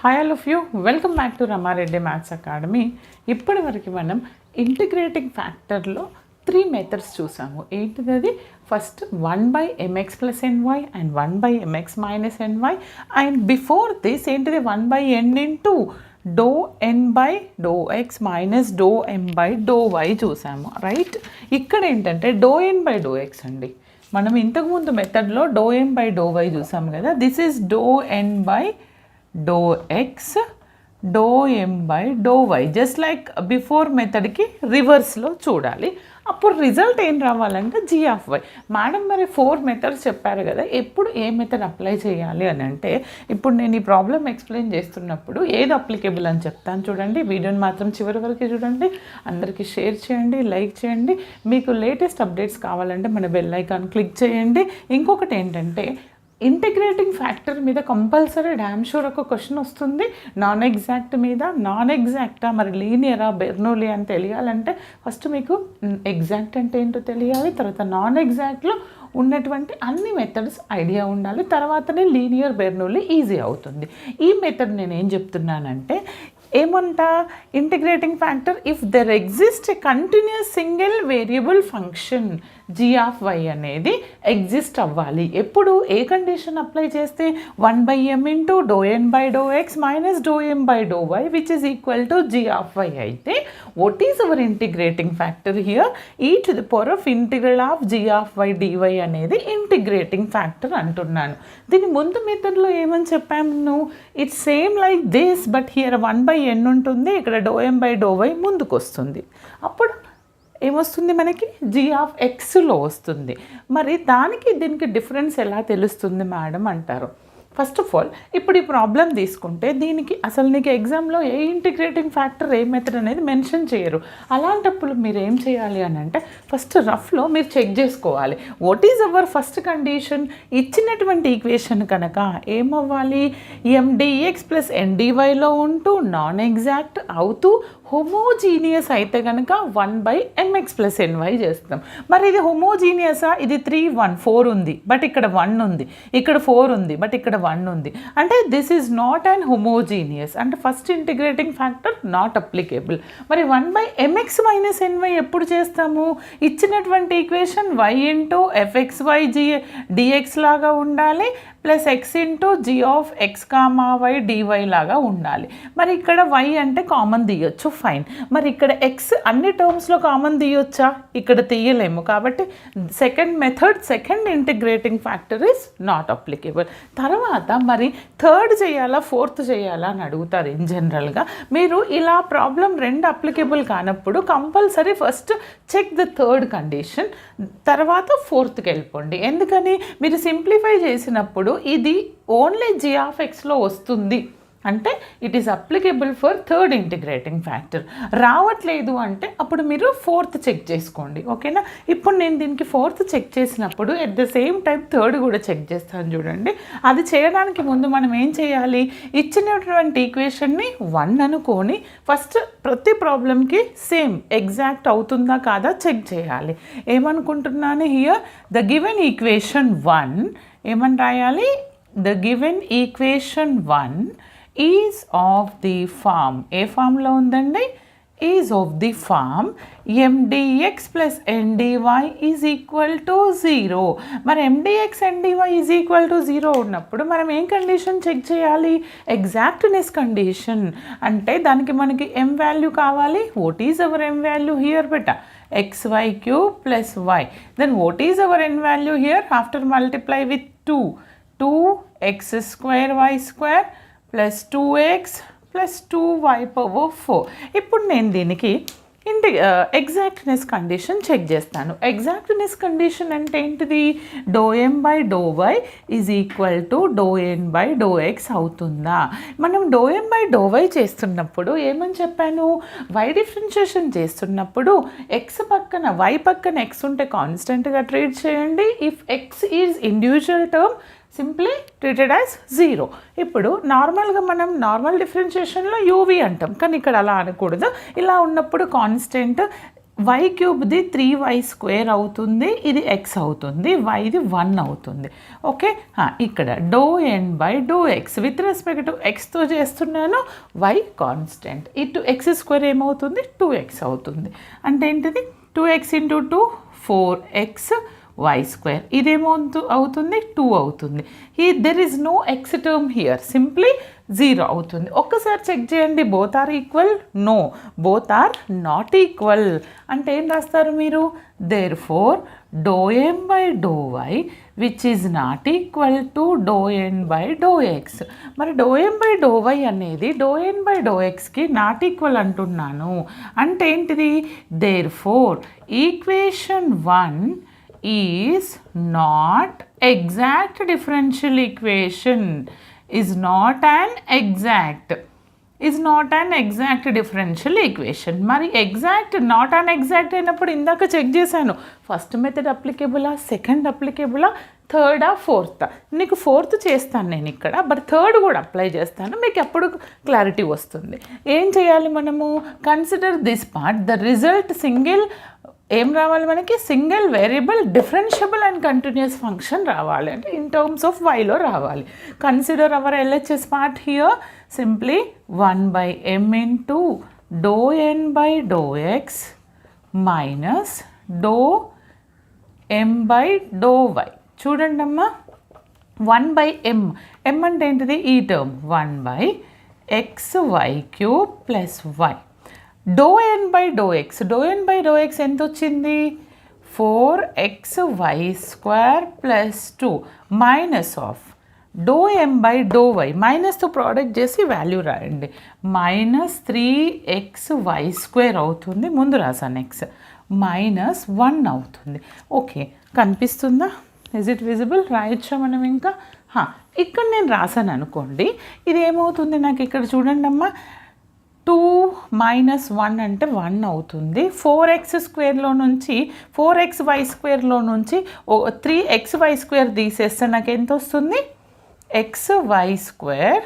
Hi all of you, welcome back to Rama Reddy maths academy. ఇప్పటి వరకు మనం ఇంటిగ్రేటింగ్ ఫ్యాక్టర్లో 3 మెథడ్స్ చూసాము. ఏంటిది? First 1/mx + ny and 1/mx - ny, and before this ఏంటిది 1/n into ∂n/∂x - ∂m/∂y చూసాము, right? ఇక్కడ ఏంటంటే ∂n/∂x అండి. మనం ఇంతకుముందు మెథడ్లో ∂m/∂y చూసాము కదా. This is ∂n/∂x ∂m/∂y, just like before మెథడ్కి రివర్స్లో చూడాలి. అప్పుడు రిజల్ట్ ఏం రావాలంటే g/y. మేడం మరి 4 మెథడ్స్ చెప్పారు కదా, ఎప్పుడు ఏ మెథడ్ అప్లై చేయాలి అని అంటే, ఇప్పుడు నేను ఈ ప్రాబ్లం ఎక్స్ప్లెయిన్ చేస్తున్నప్పుడు ఏది అప్లికేబుల్ అని చెప్తాను చూడండి. వీడియోని మాత్రం చివరి వరకు చూడండి, అందరికీ షేర్ చేయండి, లైక్ చేయండి. మీకు లేటెస్ట్ అప్డేట్స్ కావాలంటే మన బెల్ ఐకాన్ క్లిక్ చేయండి. ఇంకొకటి ఏంటంటే, ఇంటిగ్రేటింగ్ ఫ్యాక్టర్ మీద కంపల్సరీ డ్యామ్ షూర్ ఒక క్వశ్చన్ వస్తుంది. నాన్ ఎగ్జాక్ట్ మీద, నాన్ ఎగ్జాక్టా మరి లీనియరా బెర్నౌలీ అని తెలియాలంటే ఫస్ట్ మీకు ఎగ్జాక్ట్ అంటే ఏంటో తెలియాలి, తర్వాత నాన్ ఎగ్జాక్ట్లో ఉన్నటువంటి అన్ని మెథడ్స్ ఐడియా ఉండాలి, తర్వాతనే లీనియర్ బెర్నౌలీ ఈజీ అవుతుంది. ఈ మెథడ్ నేను ఏం చెప్తున్నానంటే, ఏమంటా integrating factor if there exist a continuous single variable function g/y అనేది ఎగ్జిస్ట్ అవ్వాలి. ఎప్పుడు ఏ కండిషన్ అప్లై చేస్తే 1/m into ∂n/∂x - ∂m/∂y which is equal to g/y అయితే, what is our integrating factor here? e⁻∫ of g/y dy అనేది integrating factor అంటున్నాను. దీని ముందు మెథడ్లో ఏమని చెప్పాను? It's same like this, but here 1/n ఉంటుంది, ఇక్కడ ∂m/∂y ముందుకు వస్తుంది. అప్పుడు ఏమొస్తుంది మనకి? g/xలో వస్తుంది. మరి దానికి దీనికి డిఫరెన్స్ ఎలా తెలుస్తుంది మేడం అంటారు. ఫస్ట్ ఆఫ్ ఆల్ ఇప్పుడు ఈ ప్రాబ్లం తీసుకుంటే దీనికి అసలు నీకు ఎగ్జామ్లో ఏ ఇంటిగ్రేటింగ్ ఫ్యాక్టర్ ఏ మెథడ్ అనేది మెన్షన్ చేయరు. అలాంటప్పుడు మీరు ఏం చేయాలి అని అంటే, ఫస్ట్ రఫ్లో మీరు చెక్ చేసుకోవాలి. What is hour first condition? ఇచ్చినటువంటి ఈక్వేషన్ కనుక ఏమవ్వాలి? mdx + ndyలో ఉంటూ నాన్ ఎగ్జాక్ట్ అవుతూ హోమోజీనియస్ అయితే కనుక 1/mx + ny చేస్తాం. మరి ఇది హోమోజీనియసా? ఇది 3 1 4 ఉంది, బట్ ఇక్కడ 1 ఉంది, ఇక్కడ 4 ఉంది, బట్ ఇక్కడ 1 ఉంది. అంటే this is not and homogeneous, అంటే first integrating factor not applicable. మరి 1/mx - ny ఎప్పుడు చేస్తాము? ఇచ్చినటువంటి equation y into fxy dx లాగా ఉండాలి, plus x into g/x, y dy లాగా ఉండాలి. మరి ఇక్కడ y అంటే కామన్ తీయొచ్చు, ఫైన్. మరి ఇక్కడ x అన్ని టర్మ్స్లో కామన్ తీయొచ్చా? ఇక్కడ తీయలేము. కాబట్టి second method, second integrating factor is not applicable. తర్వాత మరి థర్డ్ చేయాలా, ఫోర్త్ చేయాలా అని అడుగుతారు ఇన్ జనరల్గా. మీరు ఇలా ప్రాబ్లం 2 అప్లికేబుల్ కానప్పుడు compulsory first check the third condition, తర్వాత ఫోర్త్కి వెళ్ళిపోండి. ఎందుకని? మీరు సింప్లిఫై చేసినప్పుడు ఇది ఓన్లీ g/xలో వస్తుంది అంటే it is applicable for third integrating factor. రావట్లేదు అంటే అప్పుడు మీరు ఫోర్త్ చెక్ చేసుకోండి, ఓకేనా? ఇప్పుడు నేను దీనికి ఫోర్త్ చెక్ చేసినప్పుడు at the same time third కూడా చెక్ చేస్తాను చూడండి. అది చేయడానికి ముందు మనం ఏం చేయాలి? ఇచ్చినటువంటి ఈక్వేషన్ని 1 అనుకొని ఫస్ట్ ప్రతి ప్రాబ్లంకి సేమ్ ఎగ్జాక్ట్ అవుతుందా కాదా చెక్ చేయాలి. ఏమనుకుంటున్నాను? హియర్ ద గివెన్ ఈక్వేషన్ 1 ఏమని రాయాలి? The given equation 1 is of the form. ఏ ఫామ్లో ఉందండి? Is of the form mdx + ndy is equal to 0. మరి mdx ndy is equal to 0 ఉన్నప్పుడు మనం ఏం కండిషన్ చెక్ చేయాలి? Exactness condition. అంటే దానికి మనకి m వాల్యూ కావాలి. What is our m value here బెటా? xy³ + y. Then what is our n value here? After multiply with 2x² y² + 2x + 2y power 4. ఇప్పుడు నేను దీనికి ఎగ్జాక్ట్నెస్ కండిషన్ చెక్ చేస్తాను. ఎగ్జాక్ట్నెస్ కండిషన్ అంటే ఏంటిది? ∂m/∂y is equal to ∂n/∂x అవుతుందా? మనం ∂m/∂y చేస్తున్నప్పుడు ఏమని చెప్పాను? y డిఫరెన్షియేషన్ చేస్తున్నప్పుడు x పక్కన y పక్కన x ఉంటే కాన్స్టెంట్గా ట్రీట్ చేయండి. If x is individual term simply treated as 0. ఇప్పుడు నార్మల్గా మనం నార్మల్ డిఫరెన్షియేషన్లో uv అంటాం, కానీ ఇక్కడ అలా అనకూడదు. ఇలా ఉన్నప్పుడు కాన్స్టెంట్ వై క్యూబ్ది 3y² అవుతుంది, ఇది x అవుతుంది, వైది 1 అవుతుంది. ఓకే, ఇక్కడ ∂n/∂x విత్ రెస్పెక్ట్ టు ఎక్స్తో చేస్తున్నాను, y కాన్స్టెంట్. ఇటు x² ఏమవుతుంది, 2x అవుతుంది. అంటే ఏంటిది 2x × 2 4x y². ఇదేమో అవుతుంది 2 అవుతుంది. There is no x term here, simply 0 అవుతుంది. ఒక్కసారి చెక్ చేయండి, both are equal? No, both are not equal. అంటే ఏం రాస్తారు మీరు? Therefore ∂m/∂y which is not equal to ∂n/∂x. మరి ∂m/∂y అనేది ∂n/∂xకి నాట్ ఈక్వల్ అంటున్నాను. అంటే ఏంటిది? Therefore equation 1 is not exact differential equation, is not an exact differential equation. మరి ఎగ్జాక్ట్ నాట్ అన్ ఎగ్జాక్ట్ అయినప్పుడు ఇందాక చెక్ చేశాను, ఫస్ట్ మెథడ్ అప్లికేబులా, సెకండ్ అప్లికేబులా, థర్డా, ఫోర్త్. నీకు ఫోర్త్ చేస్తాను నేను ఇక్కడ, బట్ థర్డ్ కూడా అప్లై చేస్తాను, మీకు ఎప్పుడు క్లారిటీ వస్తుంది. ఏం చేయాలి మనము? Consider this part, the result single ఏం రావాలి మనకి? Single variable differentiable and continuous function రావాలి, అంటే ఇన్ టర్మ్స్ ఆఫ్ వైలో రావాలి. Consider our LHS part here, simply 1/m × ∂n/∂x minus ∂m/∂y. చూడండి అమ్మా, 1/m, m అంటే ఏంటిది? ఈ టర్మ్ 1/xy³ + y. ∂n/∂x ఎంత వచ్చింది? 4xy² + 2 మైనస్ ఆఫ్ ∂m/∂y, మైనస్తో ప్రోడక్ట్ చేసి వాల్యూ రాయండి, -3xy² అవుతుంది, ముందు రాసాను x, -1 అవుతుంది. ఓకే, కనిపిస్తుందా? Is it visible? రాయొచ్చా మనం ఇంకా? ఇక్కడ నేను రాసాను అనుకోండి, ఇది ఏమవుతుంది నాకు? ఇక్కడ చూడండి అమ్మా, 2 - 1 అంటే 1 అవుతుంది. 4x² నుంచి 4xy² నుంచి 3xy² తీసేస్తే నాకు ఎంత వస్తుంది? xy².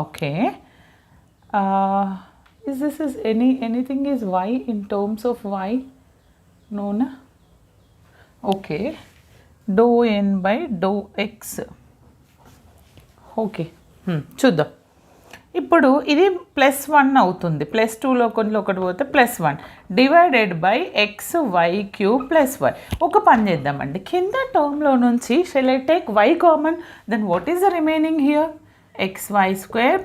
Okay, is anything is y in terms of y? No na? Okay, ∂n/∂x. Okay, చూద్దాం. ఇప్పుడు ఇది +1 అవుతుంది, +2లో ఒకటి పోతే +1 డివైడెడ్ బై xy³ + y. ఒక పని చేద్దామండి, కింద టర్మ్లో నుంచి shall I take y common, then what is the remaining here? xy²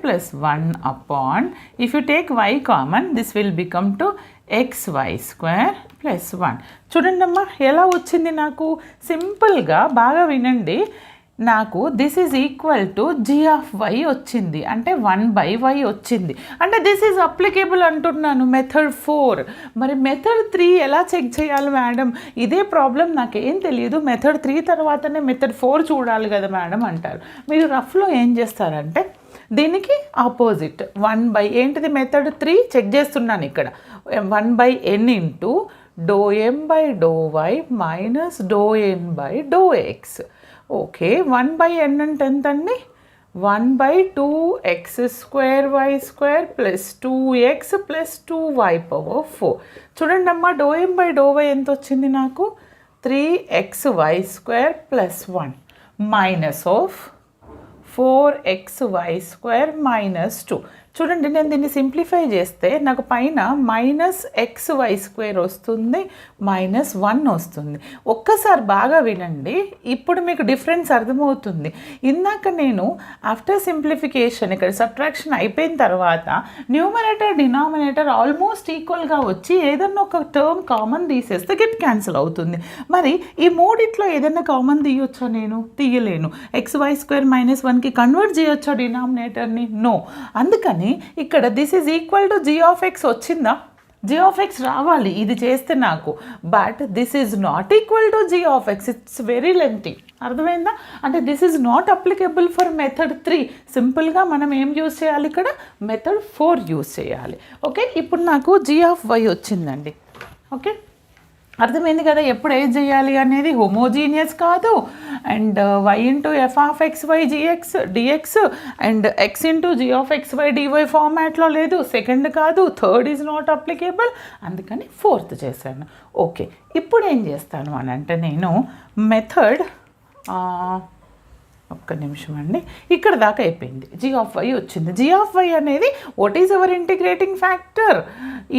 + 1 upon, if you take y common this will become to xy² + 1. చూడండి అమ్మా ఎలా వచ్చింది నాకు? సింపుల్గా బాగా వినండి, నాకు this is equal to g(y) వచ్చింది, అంటే 1/y వచ్చింది. అంటే దిస్ ఈజ్ అప్లికేబుల్ అంటున్నాను మెథడ్ 4. మరి మెథడ్ 3 ఎలా చెక్ చేయాలి మేడం? ఇదే ప్రాబ్లం, నాకేం తెలియదు, మెథడ్ 3 తర్వాతనే మెథడ్ 4 చూడాలి కదా మేడం అంటారు. మీరు రఫ్లో ఏం చేస్తారంటే దీనికి ఆపోజిట్ 1/, ఏంటిది మెథడ్ 3 చెక్ చేస్తున్నాను ఇక్కడ, 1/n × ∂m/∂y minus ∂n/∂x. Okay, 1/n అంటే ఎంతండి? 1/2x² + 2x + 2y⁴. చూడండి అమ్మా, ∂m/∂y ఎంత వచ్చింది నాకు? 3xy² + 1 minus of 4xy² - 2. చూడండి, నేను దీన్ని సింప్లిఫై చేస్తే నాకు పైన -xy² వస్తుంది, -1 వస్తుంది. ఒక్కసారి బాగా వినండి, ఇప్పుడు మీకు డిఫరెన్స్ అర్థమవుతుంది. ఇందాక నేను ఆఫ్టర్ సింప్లిఫికేషన్ ఇక్కడ సబ్ట్రాక్షన్ అయిపోయిన తర్వాత న్యూమరేటర్ డినామినేటర్ ఆల్మోస్ట్ ఈక్వల్గా వచ్చి ఏదన్నా ఒక టర్మ్ కామన్ తీసేస్తే గెట్ క్యాన్సిల్ అవుతుంది. మరి ఈ మూడిట్లో ఏదైనా కామన్ తీయొచ్చా? నేను తీయలేను. xy² - 1కి కన్వర్ట్ చేయొచ్చా డినామినేటర్ని? నో. అందుకని ఇక్కడ this is equal to g(x) వచ్చిందా? g(x) రావాలి ఇది చేస్తే నాకు, but this is not equal to g(x). It's very lengthy. అర్థమైందా? అంటే this is not applicable for method 3. సింపుల్గా మనం ఏం యూజ్ చేయాలి ఇక్కడ? మెథడ్ 4 యూజ్ చేయాలి. ఓకే, ఇప్పుడు నాకు g(y) వచ్చిందండి. ఓకే, అర్థమైంది కదా, ఎప్పుడు ఏది చేయాలి అనేది. హోమోజీనియస్ కాదు, and y into f of x y gx dx and x into g of x y dy ఫార్మాట్లో లేదు. సెకండ్ కాదు, థర్డ్ ఈజ్ నాట్ అప్లికేబుల్, అందుకని ఫోర్త్ చేశాను. ఓకే, ఇప్పుడు ఏం చేస్తాను అని అంటే నేను మెథడ్ ఒక్క నిమిషం అండి, ఇక్కడ దాకా అయిపోయింది. జీ ఆఫ్ వై వచ్చింది. జీ ఆఫ్ వై అనేది what is our integrating factor?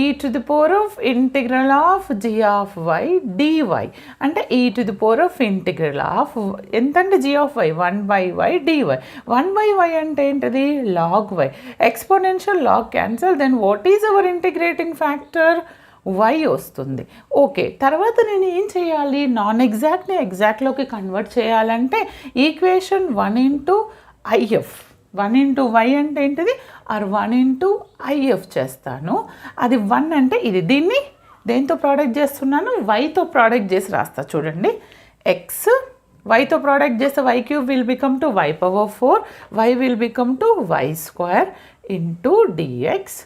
E to the power of integral of g of y dy, అంటే e to the power of integral of ఎంతంటే g of y 1/y dy. 1/y అంటే ఏంటిది? Log y. Exponential log cancel, then what is our integrating factor? y వస్తుంది. Okay, తర్వాత నేను ఏం చేయాలి? Non ఎగ్జాక్ట్ని ఎగ్జాక్ట్లోకి కన్వర్ట్ చేయాలంటే equation 1 into if, 1 into why అంటే ఏంటిది? ఆర్ 1 ఇంటూ ఐఎఫ్ చేస్తాను. అది 1 అంటే ఇది, దీన్ని దేంతో ప్రోడక్ట్ చేస్తున్నాను? వైతో ప్రోడక్ట్ చేసి రాస్తా. చూడండి, ఎక్స్ వైతో ప్రోడక్ట్ చేస్తే y cube will become to y power 4, y will become to y square into dx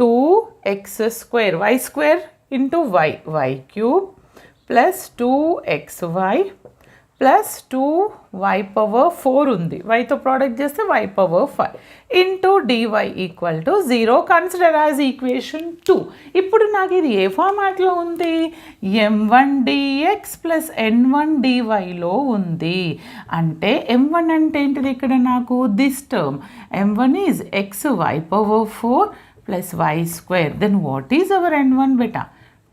2x square, y square into y, y cube plus 2xy plus 2y power 4 ఉంది. yతో product చేస్తే y power 5 into dy equal to 0. Consider as equation 2. ఇప్పుడు నాకు ఇది ఏ ఫార్మాట్లో ఉంది? m1 dx plus n1 dyలో ఉంది. అంటే m1 అంటే ఏంటిది ఇక్కడ నాకు? This term m1 is x y power 4 plus y square. Then what is our n1 beta?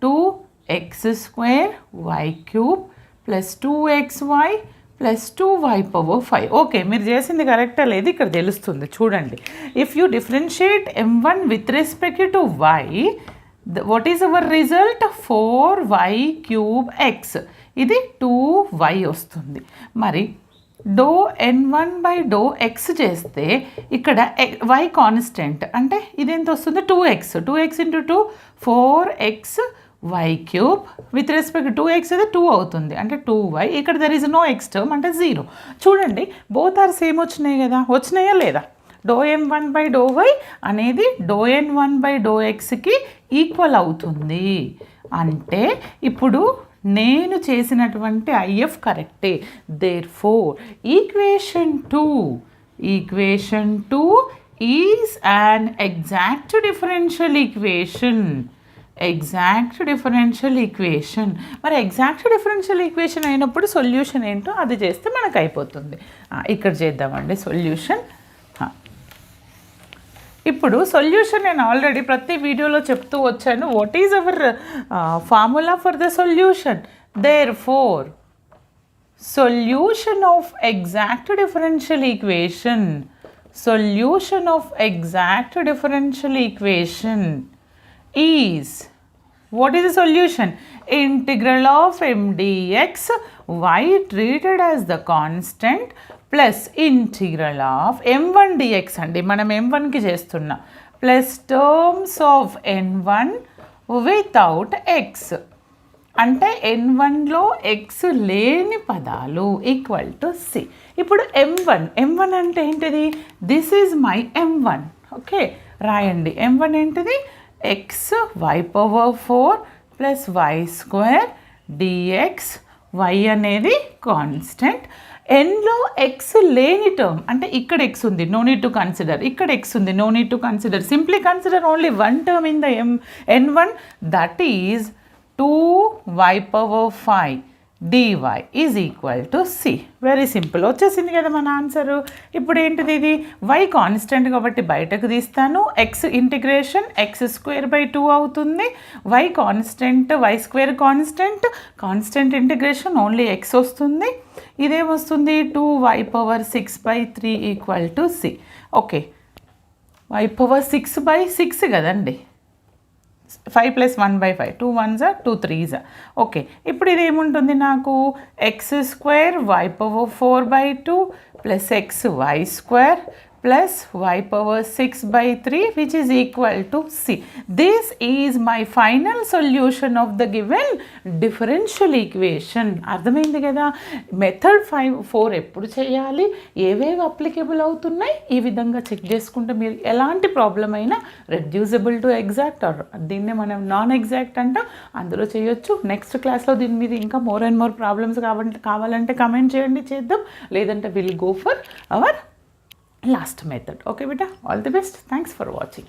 2x square y cube plus 2xy plus 2y power 5. Okay, మీరు చేసింది కరెక్టా లేదు ఇక్కడ తెలుస్తుంది. చూడండి, if you differentiate m1 with respect to y, what is our result? 4y cube x. ఇది 2y వస్తుంది. మరి do n1 by do X చేస్తే ఇక్కడ y కాన్స్టెంట్, అంటే ఇదేంత వస్తుంది? 2x. 2x into 2 4x y cube with respect 2x అయితే 2 అవుతుంది, అంటే 2y. ఇక్కడ there is no x term, అంటే 0. చూడండి, బోత్ ఆర్ సేమ్ వచ్చినాయి కదా, వచ్చినాయా లేదా? డో m1 బై డో y అనేది డో n1 బై డో ఎక్స్కి ఈక్వల్ అవుతుంది. అంటే ఇప్పుడు నేను చేసినటువంటి ఐఎఫ్ కరెక్టే. Therefore equation 2 is an exact differential equation. మరి ఎగ్జాక్ట్ డిఫరెన్షియల్ ఈక్వేషన్ అయినప్పుడు సొల్యూషన్ ఏంటో అది చేస్తే మనకు అయిపోతుంది. ఇక్కడ చేద్దామండి సొల్యూషన్. ఇప్పుడు సొల్యూషన్ నేను ఆల్రెడీ ప్రతి వీడియోలో చెప్తూ వచ్చాను. What is hour formula for the solution? Therefore solution of exact differential equation is, what is the solution? Integral of m dx, y treated as the constant, plus integral of m1 dx అండి, మనం m1కి చేస్తున్నా, plus terms of n1 without x, అంటే n1లో x లేని పదాలు equal to c. ఇప్పుడు m1 అంటే ఏంటిది? This is my m1. Okay, రాయండి. m1 ఏంటిది? x y power 4 plus y square dx, y అనేది కాన్స్టెంట్. ఎన్లో ఎక్స్ లేని టర్మ్, అంటే ఇక్కడ ఎక్స్ ఉంది, నో నీడ్ టు కన్సిడర్. ఇక్కడ ఎక్స్ ఉంది, no need to consider. Simply consider only one term in the n1, that is 2y power 5 dy is equal to c. Very simple, వచ్చేసింది కదా మన answer. ఇప్పుడు ఏంటిది? ఇది y కాన్స్టెంట్ కాబట్టి బయటకు తీస్తాను. x ఇంటిగ్రేషన్ x²/2 అవుతుంది. y constant, y² constant integration only x వస్తుంది. ఇదేమొస్తుంది? 2y power 6/3 equal to c. Okay, y power 6/6 కదండి, 5 + 1/5, 2 1s 2 3s. ఓకే, ఇప్పుడు ఇది ఏముంటుంది నాకు? x² y power 4/2 plus xy² plus y power 6/3 which is equal to c. This is my final solution of the given differential equation. అర్థమైంది కదా. Method 4 ఎప్పుడు చేయాలి, ఏవేవి అప్లికేబుల్ అవుతున్నాయి, ఈ విధంగా చెక్ చేసుకుంటే మీరు ఎలాంటి ప్రాబ్లం అయినా రెడ్యూసిబుల్ టు ఎగ్జాక్ట్ ఆర్ దీన్నే మనం నాన్ ఎగ్జాక్ట్ అంటాం, అందులో చేయొచ్చు. నెక్స్ట్ క్లాస్లో దీని మీద ఇంకా మోర్ అండ్ మోర్ ప్రాబ్లమ్స్ కావాలంటే కమెంట్ చేయండి, చేద్దాం. లేదంటే will go for hour last method. Okay beta, all the best. Thanks for watching.